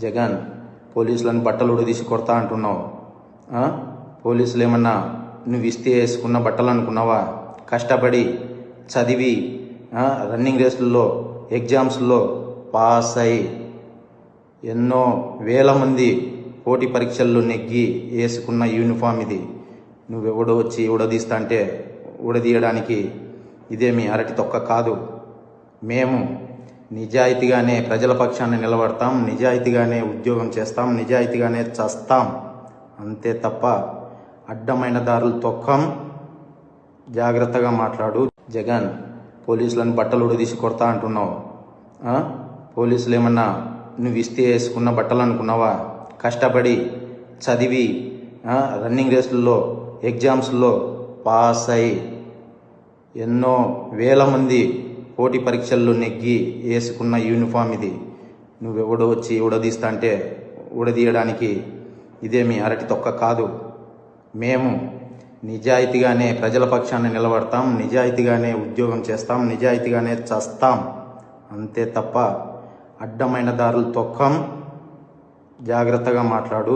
జగన్, పోలీసులను బట్టలు ఉడదీసి కొడతా అంటున్నావు. పోలీసులు ఏమన్నా నువ్వు ఇస్తే వేసుకున్న బట్టలు అనుకున్నావా? కష్టపడి చదివి రన్నింగ్ రేసుల్లో ఎగ్జామ్స్లో పాస్ అయి ఎన్నో వేల మంది పోటీ పరీక్షల్లో నెగ్గి వేసుకున్న యూనిఫామ్ ఇది. నువ్వెవడో వచ్చి ఉడదీస్తా అంటే ఉడదీయడానికి ఇదేమి అరటి తొక్క కాదు. మేము నిజాయితీగానే ప్రజల పక్షాన్ని నిలబడతాం, నిజాయితీగానే ఉద్యోగం చేస్తాం, నిజాయితీగానే చస్తాం. అంతే తప్ప అడ్డమైన దారులు తొక్కం. జాగ్రత్తగా మాట్లాడు. జగన్, పోలీసులను బట్టలు ఉడదీసి కొడతా అంటున్నావు. పోలీసులు ఏమన్నా నువ్వు ఇస్తే వేసుకున్న బట్టలు అనుకున్నావా? కష్టపడి చదివి రన్నింగ్ రేసుల్లో ఎగ్జామ్స్లో పాస్ అయి ఎన్నో వేల మంది పోటీ పరీక్షల్లో నెగ్గి వేసుకున్న యూనిఫామ్ ఇది. నువ్వెవడో వచ్చి ఉడదీస్తా అంటే ఉడదీయడానికి ఇదేమి అరటి తొక్క కాదు. మేము నిజాయితీగానే ప్రజల పక్షాన్ని నిలబడతాం, నిజాయితీగానే ఉద్యోగం చేస్తాం, నిజాయితీగానే చస్తాం. అంతే తప్ప అడ్డమైన దారులు తొక్కం. జాగ్రత్తగా మాట్లాడు.